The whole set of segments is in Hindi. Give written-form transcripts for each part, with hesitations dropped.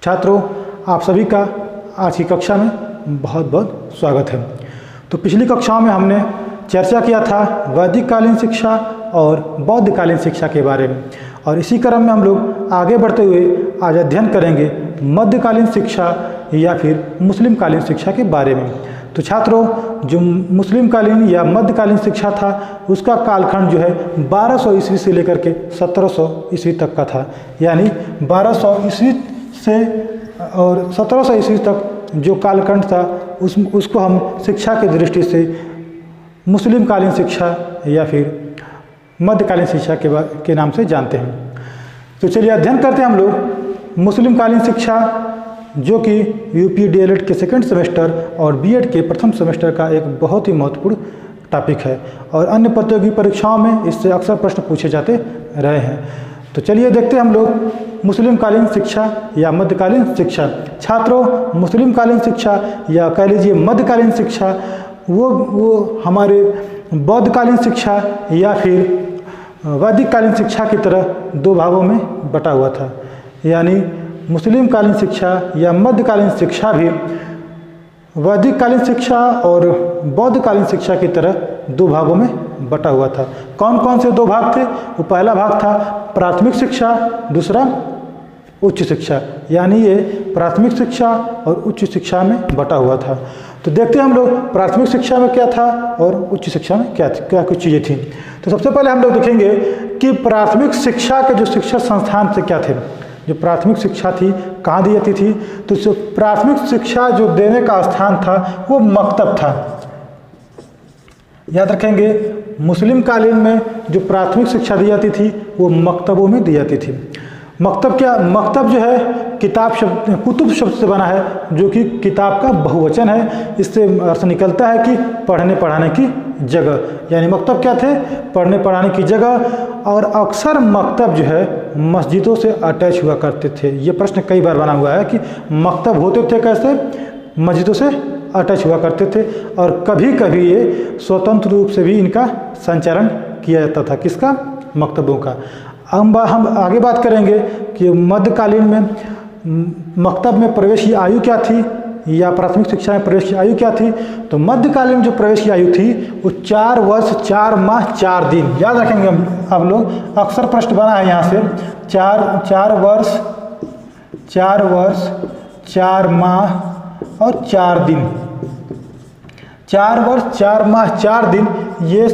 छात्रों, आप सभी का आज की कक्षा में बहुत बहुत स्वागत है। तो पिछली कक्षाओं में हमने चर्चा किया था वैदिक कालीन शिक्षा और बौद्ध कालीन शिक्षा के बारे में, और इसी क्रम में हम लोग आगे बढ़ते हुए आज अध्ययन करेंगे मध्यकालीन शिक्षा या फिर मुस्लिम कालीन शिक्षा के बारे में। तो छात्रों, जो मुस्लिम कालीन या मध्यकालीन शिक्षा था उसका कालखंड जो है 1200 ईस्वी से लेकर के 1700 ईस्वी तक का था। यानी 1200 ईस्वी से और 1700 ईस्वी तक जो कालखंड था उसको हम शिक्षा की दृष्टि से मुस्लिम कालीन शिक्षा या फिर मध्यकालीन शिक्षा के नाम से जानते हैं। तो चलिए अध्ययन करते हैं हम लोग मुस्लिम कालीन शिक्षा, जो कि यूपी डीएलएड के सेकंड सेमेस्टर और बीएड के प्रथम सेमेस्टर का एक बहुत ही महत्वपूर्ण टॉपिक है और अन्य प्रतियोगी परीक्षाओं में इससे अक्सर प्रश्न पूछे जाते रहे हैं। तो चलिए देखते हैं हम लोग मुस्लिम कालीन शिक्षा या मध्यकालीन शिक्षा। छात्रों, मुस्लिम कालीन शिक्षा या कह लीजिए मध्यकालीन शिक्षा वो हमारे बौद्ध कालीन शिक्षा या फिर वैदिक कालीन शिक्षा की तरह दो भागों में बटा हुआ था। यानी मुस्लिम कालीन शिक्षा या मध्यकालीन शिक्षा भी वैदिक कालीन शिक्षा और बौद्ध कालीन शिक्षा की तरह दो भागों में बटा हुआ था। कौन कौन से दो भाग थे? वो पहला भाग था प्राथमिक शिक्षा, दूसरा उच्च शिक्षा। यानी ये प्राथमिक शिक्षा और उच्च शिक्षा में बटा हुआ था। तो देखते हैं हम लोग प्राथमिक शिक्षा में क्या था और उच्च शिक्षा में क्या कुछ चीज़ें थी। तो सबसे पहले हम लोग देखेंगे कि प्राथमिक शिक्षा के जो शिक्षा संस्थान थे क्या थे। जो प्राथमिक शिक्षा थी कहाँ दी जाती थी? तो जो प्राथमिक शिक्षा जो देने का स्थान था वो मकतब था। याद रखेंगे, मुस्लिम कालीन में जो प्राथमिक शिक्षा दी जाती थी वो मकतबों में दी जाती थी। मकतब क्या? मकतब जो है किताब शब्द कुतुब शब्द से बना है, जो कि किताब का बहुवचन है। इससे अर्थ निकलता है कि पढ़ने पढ़ाने की जगह। यानी मकतब क्या थे? पढ़ने पढ़ाने की जगह। और अक्सर मकतब जो है मस्जिदों से अटैच हुआ करते थे। ये प्रश्न कई बार बना हुआ है कि मकतब होते थे कैसे? मस्जिदों से अटैच हुआ करते थे। और कभी कभी ये स्वतंत्र रूप से भी इनका संचालन किया जाता था। किसका? मकतबों का। हम आगे बात करेंगे कि मध्यकालीन में मकतब में प्रवेश की आयु क्या थी या प्राथमिक शिक्षा में प्रवेश की आयु क्या थी। तो मध्यकालीन में जो प्रवेश की आयु थी वो 4 वर्ष 4 माह 4 दिन। याद रखेंगे हम लोग, अक्सर प्रश्न बना है यहाँ से 4 वर्ष 4 माह और 4 दिन। 4 वर्ष 4 माह 4 दिन, ये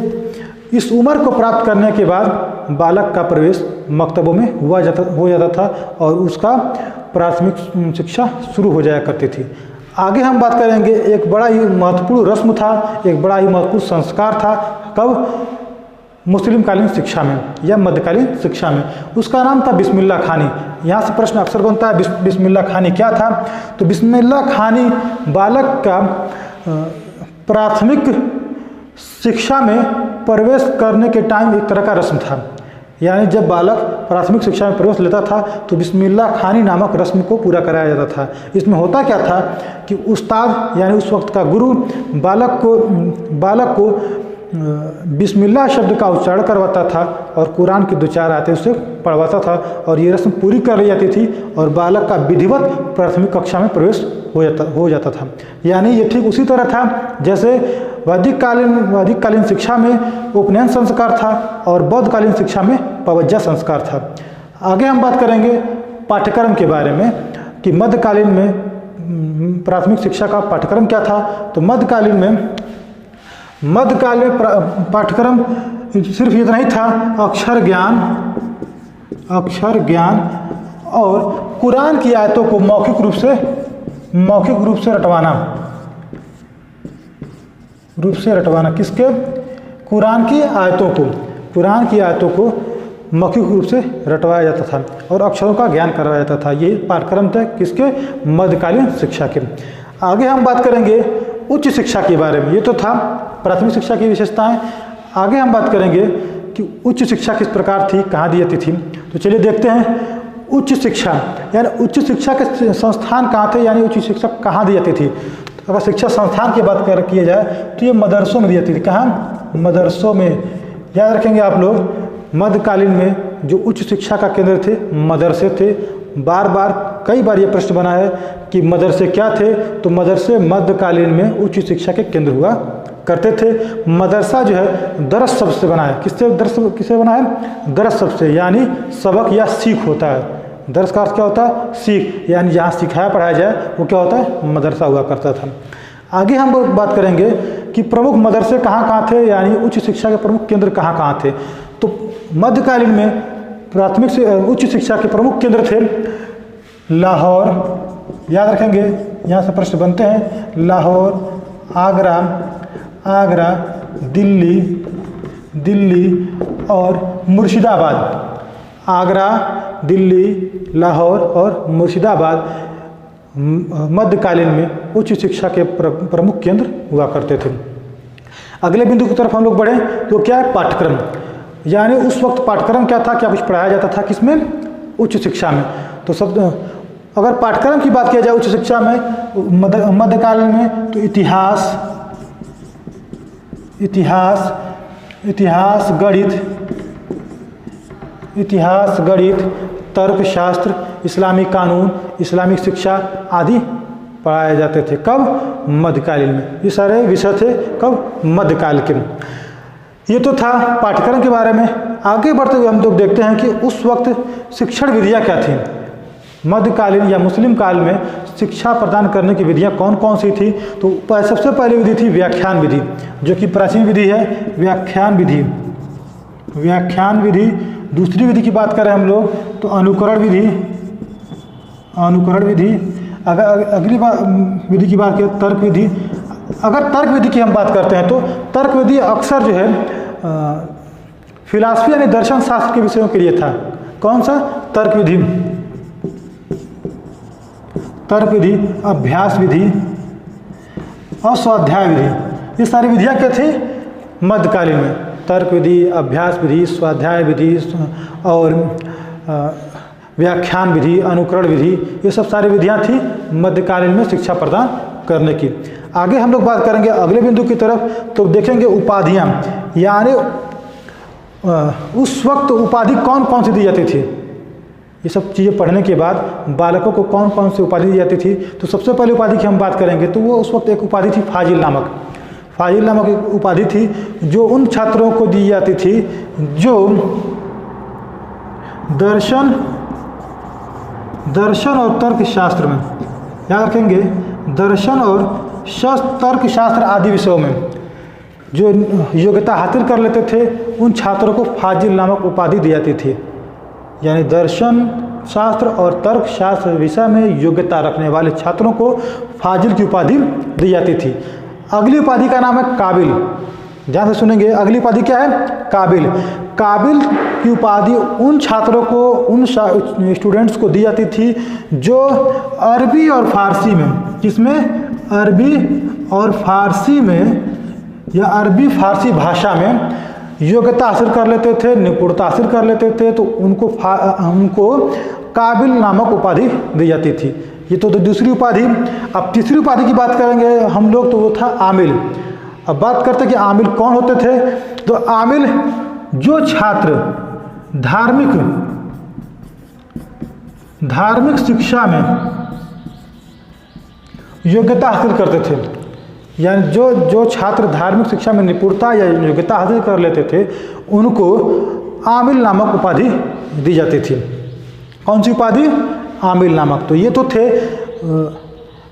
इस उम्र को प्राप्त करने के बाद बालक का प्रवेश मकतबों में हो जाता था और उसका प्राथमिक शिक्षा शुरू हो जाया करती थी। आगे हम बात करेंगे, एक बड़ा ही महत्वपूर्ण रस्म था, एक बड़ा ही महत्वपूर्ण संस्कार था। कब? मुस्लिम कालीन शिक्षा में या मध्यकालीन शिक्षा में। उसका नाम था बिस्मिल्लाह खानी। यहाँ से प्रश्न अक्सर बनता है बिस्मिल्लाह खानी क्या था? तो बिस्मिल्लाह खानी बालक का प्राथमिक शिक्षा में प्रवेश करने के टाइम एक तरह का रस्म था। यानी जब बालक प्राथमिक शिक्षा में प्रवेश लेता था तो बिस्मिल्लाह खानी नामक रस्म को पूरा कराया जाता था। इसमें होता क्या था कि उस्ताद यानी उस वक्त का गुरु बालक को बिस्मिल्लाह शब्द का उच्चारण करवाता था और कुरान की 2-4 आयतें उसे पढ़वाता था और ये रस्म पूरी कर ली जाती थी और बालक का विधिवत प्राथमिक कक्षा में प्रवेश हो जाता था। यानी ये ठीक उसी तरह था जैसे वैदिक कालीन शिक्षा में उपनयन संस्कार था और बौद्ध कालीन शिक्षा में पवज्जा संस्कार था। आगे हम बात करेंगे पाठ्यक्रम के बारे में कि मध्यकालीन में प्राथमिक शिक्षा का पाठ्यक्रम क्या था। तो मध्यकालीन पाठ्यक्रम सिर्फ इतना ही था, अक्षर ज्ञान और कुरान की आयतों को मौखिक रूप से रटवाना। किसके? कुरान की आयतों को मौखिक रूप से रटवाया जाता था और अक्षरों का ज्ञान करवाया जाता था। ये पाठ्यक्रम थे किसके? मध्यकालीन शिक्षा के। आगे हम बात करेंगे उच्च शिक्षा के बारे में। ये तो था प्राथमिक शिक्षा की विशेषताएं। आगे हम बात करेंगे कि उच्च शिक्षा किस प्रकार थी, कहाँ दी जाती थी। तो चलिए देखते हैं उच्च शिक्षा, यानी उच्च शिक्षा के संस्थान कहाँ थे, यानी उच्च शिक्षा कहाँ दी जाती थी। तो अगर शिक्षा संस्थान की बात किया जाए तो ये मदरसों में दी जाती थी। कहाँ? मदरसों में। याद रखेंगे आप लोग, मध्यकालीन में जो उच्च शिक्षा का केंद्र थे मदरसे थे। बार बार कई बार ये प्रश्न बना है कि मदरसे क्या थे, तो मदरसे मध्यकालीन में उच्च शिक्षा के केंद्र हुआ करते थे। मदरसा जो है दरस शब्द से बना है। किससे बना है? दरस शब्द से, यानी सबक या सीख होता है। दरस का अर्थ क्या होता है? सीख, यानी जहाँ सिखाया पढ़ाया जाए वो क्या होता है? मदरसा हुआ करता था। आगे हम बात करेंगे कि प्रमुख मदरसे कहाँ थे, यानी उच्च शिक्षा के प्रमुख केंद्र कहाँ थे। तो मध्यकालीन में प्राथमिक से उच्च शिक्षा के प्रमुख केंद्र थे लाहौर, याद रखेंगे, यहाँ से प्रश्न बनते हैं। लाहौर, आगरा, दिल्ली और मुर्शिदाबाद। आगरा, दिल्ली, लाहौर और मुर्शिदाबाद मध्यकालीन में उच्च शिक्षा के प्रमुख केंद्र हुआ करते थे। अगले बिंदु की तरफ हम लोग बढ़े तो क्या है? पाठ्यक्रम, यानी उस वक्त पाठ्यक्रम क्या था, क्या कुछ पढ़ाया जाता था किसमें? उच्च शिक्षा में। तो सब अगर पाठ्यक्रम की बात किया जाए उच्च शिक्षा में मध्यकालीन में, तो इतिहास, गणित, तर्कशास्त्र, इस्लामिक कानून, इस्लामिक शिक्षा आदि पढ़ाए जाते थे। कब? मध्यकालीन में। ये सारे विषय थे कब? मध्यकाल के। ये तो था पाठ्यक्रम के बारे में। आगे बढ़ते हुए हम लोग देखते हैं कि उस वक्त शिक्षण विधियाँ क्या थीं। मध्यकालीन या मुस्लिम काल में शिक्षा प्रदान करने की विधियाँ कौन कौन सी थी? तो सबसे पहली विधि थी व्याख्यान विधि, जो कि प्राचीन विधि है। व्याख्यान विधि। दूसरी विधि की बात करें हम लोग तो अनुकरण विधि। अगर अगली विधि की बात करें तर्क विधि। अगर तर्क विधि की हम बात करते हैं तो तर्क विधि अक्सर जो है फिलॉसफी यानी दर्शन शास्त्र के विषयों के लिए था। कौन सा? तर्क विधि, अभ्यास विधि और स्वाध्याय विधि। ये सारी विधियाँ क्या थी मध्यकालीन में? तर्क विधि, अभ्यास विधि, स्वाध्याय विधि और व्याख्यान विधि, अनुकरण विधि, ये सब सारी विधियाँ थी मध्यकालीन में शिक्षा प्रदान करने की। आगे हम लोग बात करेंगे अगले बिंदु की तरफ, तो देखेंगे उपाधियाँ, यानी उस वक्त उपाधि कौन कौन सी दी जाती थी। ये सब चीज़ें पढ़ने के बाद बालकों को कौन कौन सी उपाधि दी जाती थी, तो सबसे पहले उपाधि की हम बात करेंगे तो वो उस वक्त एक उपाधि थी फाजिल नामक एक उपाधि थी, जो उन छात्रों को दी जाती थी जो दर्शन और तर्कशास्त्र में, याद रखेंगे, दर्शन और तर्कशास्त्र आदि विषयों में जो योग्यता हासिल कर लेते थे, उन छात्रों को फाजिल नामक उपाधि दी जाती थी। यानी दर्शन शास्त्र और तर्कशास्त्र विषय में योग्यता रखने वाले छात्रों को फाजिल की उपाधि दी जाती थी। अगली उपाधि का नाम है काबिल। ध्यान से सुनेंगे, अगली उपाधि क्या है? काबिल। काबिल की उपाधि उन छात्रों को, उन स्टूडेंट्स को दी जाती थी जो अरबी और फारसी में, किसमें? अरबी और फारसी में या अरबी फारसी भाषा में योग्यता हासिल कर लेते थे, निपुणता हासिल कर लेते थे, तो उनको काबिल नामक उपाधि दी जाती थी। ये तो दूसरी उपाधि। अब तीसरी उपाधि की बात करेंगे हम लोग तो वो था आमिल। अब बात करते हैं कि आमिल कौन होते थे। तो आमिल जो छात्र धार्मिक शिक्षा में योग्यता हासिल करते थे, यानी जो छात्र धार्मिक शिक्षा में निपुणता या योग्यता हासिल कर लेते थे, उनको आमिल नामक उपाधि दी जाती थी। कौन सी उपाधि? आमिल नामक। तो ये तो थे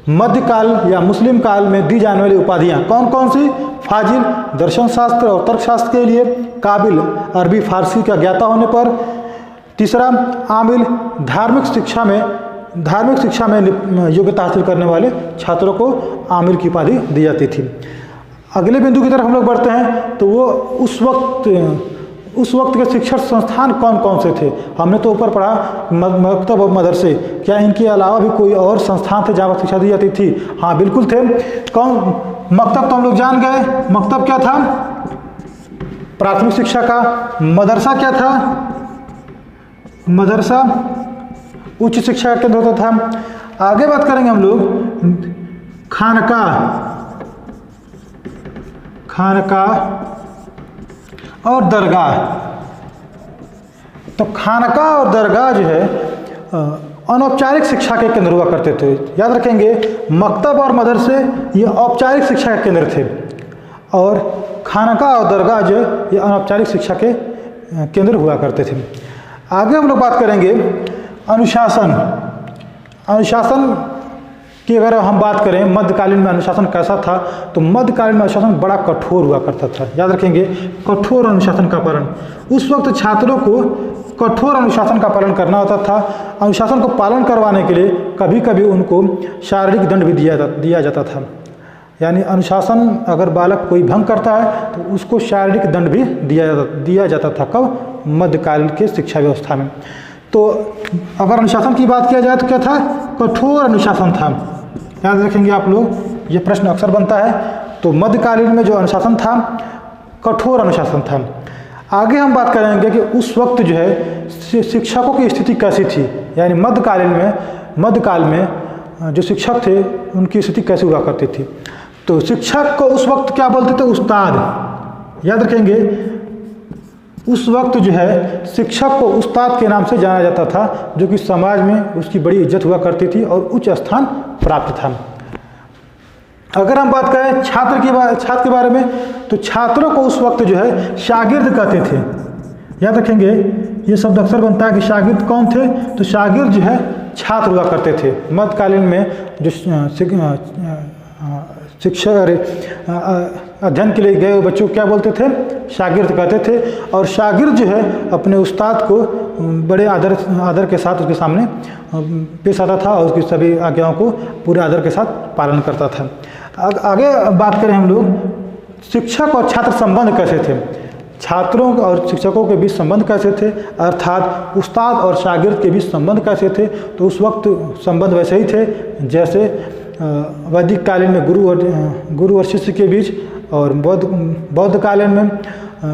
मध्यकाल या मुस्लिम काल में दी जाने वाली उपाधियाँ। कौन कौन सी? फाजिल दर्शन शास्त्र और तर्कशास्त्र के लिए, काबिल अरबी फारसी का ज्ञाता होने पर, तीसरा आमिल धार्मिक शिक्षा में योग्यता हासिल करने वाले छात्रों को आमिल की उपाधि दी जाती थी। अगले बिंदु की तरफ हम लोग बढ़ते हैं तो वो उस वक्त के शिक्षण संस्थान कौन कौन से थे। हमने तो ऊपर पढ़ा मकतब और मदरसे, क्या इनके अलावा भी कोई और संस्थान थे जहाँ पर शिक्षा दी जाती थी? हाँ बिल्कुल थे। कौन? मकतब तो हम लोग जान गए। मकतब क्या था? प्राथमिक शिक्षा का। मदरसा क्या था? मदरसा उच्च शिक्षा का केंद्र होता था। आगे बात करेंगे हम लोग खानका और दरगाह। तो खानका और दरगाह जो है अनौपचारिक शिक्षा के केंद्र हुआ करते थे। याद रखेंगे, मकतब और मदरसे ये औपचारिक शिक्षा के केंद्र थे और खानका और दरगाह जो ये अनौपचारिक शिक्षा के केंद्र हुआ करते थे। आगे हम लोग बात करेंगे अनुशासन। अनुशासन की अगर हम बात करें मध्यकालीन में अनुशासन कैसा था, तो मध्यकालीन में अनुशासन बड़ा कठोर हुआ करता था। याद रखेंगे, कठोर अनुशासन का पालन। उस वक्त छात्रों को कठोर अनुशासन का पालन करना होता था। अनुशासन को पालन करवाने के लिए कभी कभी उनको शारीरिक दंड भी दिया जाता था। यानी अनुशासन अगर बालक कोई भंग करता है तो उसको शारीरिक दंड भी दिया जाता था। कब? मध्यकाल के शिक्षा व्यवस्था में। तो अगर अनुशासन की बात किया जाए तो क्या था? कठोर अनुशासन था। याद रखेंगे आप लोग, ये प्रश्न अक्सर बनता है। तो मध्यकालीन में जो अनुशासन था, कठोर अनुशासन था। आगे हम बात करेंगे कि उस वक्त जो है शिक्षकों की स्थिति कैसी थी। यानी मध्यकाल में जो शिक्षक थे उनकी स्थिति कैसी हुआ करती थी। तो शिक्षक को उस वक्त क्या बोलते थे? उस्ताद। याद रखेंगे, उस वक्त जो है शिक्षक को उस्ताद के नाम से जाना जाता था, जो कि समाज में उसकी बड़ी इज्जत हुआ करती थी और उच्च स्थान प्राप्त था। अगर हम बात करें छात्र के बारे में, तो छात्रों को उस वक्त जो है शागिर्द कहते थे। याद रखेंगे, ये शब्द अक्सर बनता है कि शागिर्द कौन थे? तो शागिर्द जो है छात्र हुआ करते थे। मध्यकालीन में जो शिक्षा अध्ययन के लिए गए हुए बच्चों को क्या बोलते थे? शागिर्द कहते थे। और शागिर्द जो है अपने उस्ताद को बड़े आदर के साथ उसके सामने पेश आता था और उसकी सभी आज्ञाओं को पूरे आदर के साथ पालन करता था। आगे बात करें हम लोग, शिक्षक और छात्र संबंध कैसे थे? छात्रों और शिक्षकों के बीच संबंध कैसे थे, अर्थात उस्ताद और शागिर्द के बीच संबंध कैसे थे? तो उस वक्त संबंध वैसे ही थे जैसे वैदिक कालीन में गुरु और शिष्य के बीच और बौद्ध कालीन में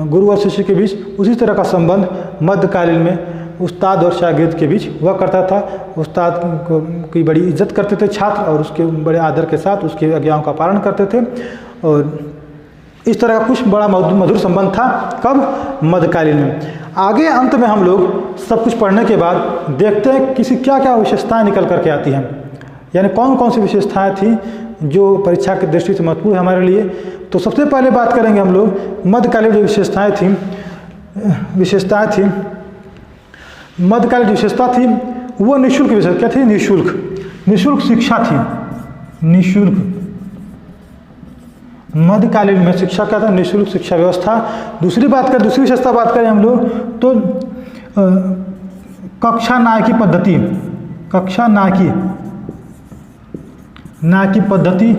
गुरु और शिष्य के बीच, उसी तरह का संबंध मध्यकालीन में उस्ताद और शागिर्द के बीच हुआ करता था। उस्ताद की बड़ी इज्जत करते थे छात्र और उसके बड़े आदर के साथ उसकी आज्ञाओं का पालन करते थे और इस तरह का कुछ बड़ा मधुर संबंध था। कब? मध्यकालीन में। आगे अंत में हम लोग सब कुछ पढ़ने के बाद देखते हैं किसी क्या क्या विशेषताएं निकल करके आती हैं, यानी कौन कौन सी विशेषताएं थी जो परीक्षा की दृष्टि से महत्वपूर्ण है हमारे लिए। तो सबसे पहले बात करेंगे हम लोग मध्यकालीन जो विशेषताएं थी। मध्यकालीन जो विशेषता थी वो निःशुल्क विशेषता क्या थी? निःशुल्क शिक्षा थी। निःशुल्क मध्यकालीन में शिक्षा क्या था? निःशुल्क शिक्षा व्यवस्था। दूसरी विशेषता बात करें हम लोग तो कक्षा नायकी पद्धति। कक्षा नायकी पद्धति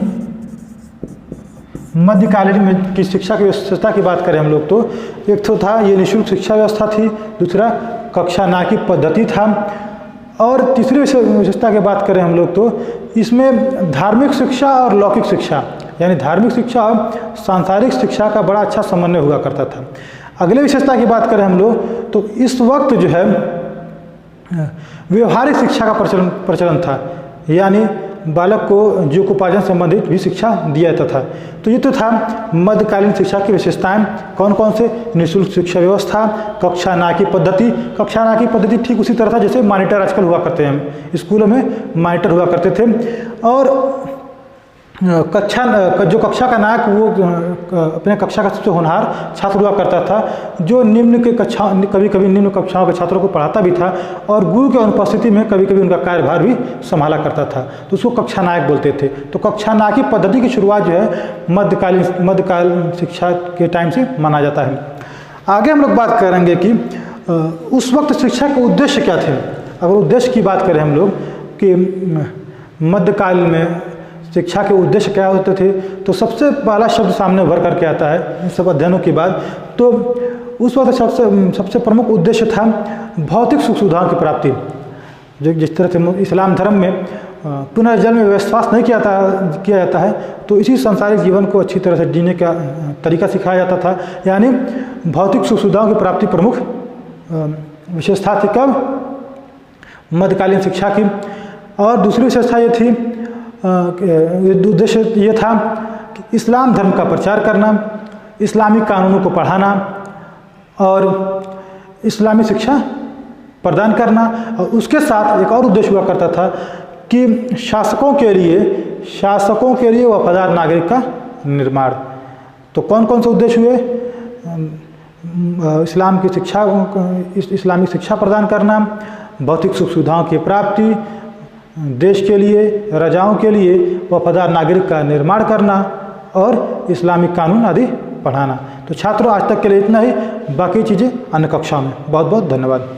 मध्यकालीन में की शिक्षा की व्यवस्था की बात करें हम लोग तो एक तो था ये निःशुल्क शिक्षा व्यवस्था थी, दूसरा कक्षा नायकी पद्धति था और तीसरी विशेषता की बात करें हम लोग तो इसमें धार्मिक शिक्षा और लौकिक शिक्षा यानी धार्मिक शिक्षा और सांसारिक शिक्षा का बड़ा अच्छा समन्वय हुआ करता था। अगले विशेषता की बात करें हम लोग तो इस वक्त जो है व्यवहारिक शिक्षा का प्रचलन था, यानी बालक को जीविकोपार्जन संबंधित भी शिक्षा दिया जाता था। तो ये तो था मध्यकालीन शिक्षा की विशेषताएं। कौन कौन से? निःशुल्क शिक्षा व्यवस्था, कक्षा नायकी पद्धति। कक्षा नायकी पद्धति ठीक उसी तरह था जैसे मॉनिटर आजकल हुआ करते हैं, स्कूलों में मॉनिटर हुआ करते थे। और जो कक्षा का नायक वो अपने कक्षा का सबसे होनहार छात्र हुआ करता था, जो कभी कभी निम्न कक्षाओं के छात्रों को पढ़ाता भी था और गुरु की अनुपस्थिति में कभी कभी उनका कार्यभार भी संभाला करता था, तो उसको कक्षा नायक बोलते थे। तो कक्षा नायकी पद्धति की शुरुआत जो है मध्यकालीन शिक्षा के टाइम से माना जाता है। आगे हम लोग बात करेंगे कि उस वक्त शिक्षा के उद्देश्य क्या थे। अगर उद्देश्य की बात करें हम लोग कि मध्यकाल में शिक्षा के उद्देश्य क्या होते थे, तो सबसे पहला शब्द सामने उभर करके आता है इन सब अध्ययनों के बाद। तो उस वक्त सबसे प्रमुख उद्देश्य था भौतिक सुख सुविधाओं की प्राप्ति। जो जिस तरह से इस्लाम धर्म में पुनर्जन्म में विश्वास नहीं किया जाता है, तो इसी सांसारिक जीवन को अच्छी तरह से जीने का तरीका सिखाया जाता था, यानी भौतिक सुख सुविधाओं की प्राप्ति प्रमुख विशेषता थी। कब? मध्यकालीन शिक्षा की। और दूसरी विशेषता ये थी, उद्देश्य ये था कि इस्लाम धर्म का प्रचार करना, इस्लामी कानूनों को पढ़ाना और इस्लामी शिक्षा प्रदान करना, और उसके साथ एक और उद्देश्य हुआ करता था कि शासकों के लिए वफादार नागरिक का निर्माण। तो कौन कौन से उद्देश्य हुए? इस्लामिक शिक्षा प्रदान करना, भौतिक सुख सुविधाओं की प्राप्ति, देश के लिए, राजाओं के लिए वफादार नागरिक का निर्माण करना और इस्लामिक कानून आदि पढ़ाना। तो छात्रों, आज तक के लिए इतना ही, बाकी चीज़ें अन्य कक्षाओं में। बहुत बहुत धन्यवाद।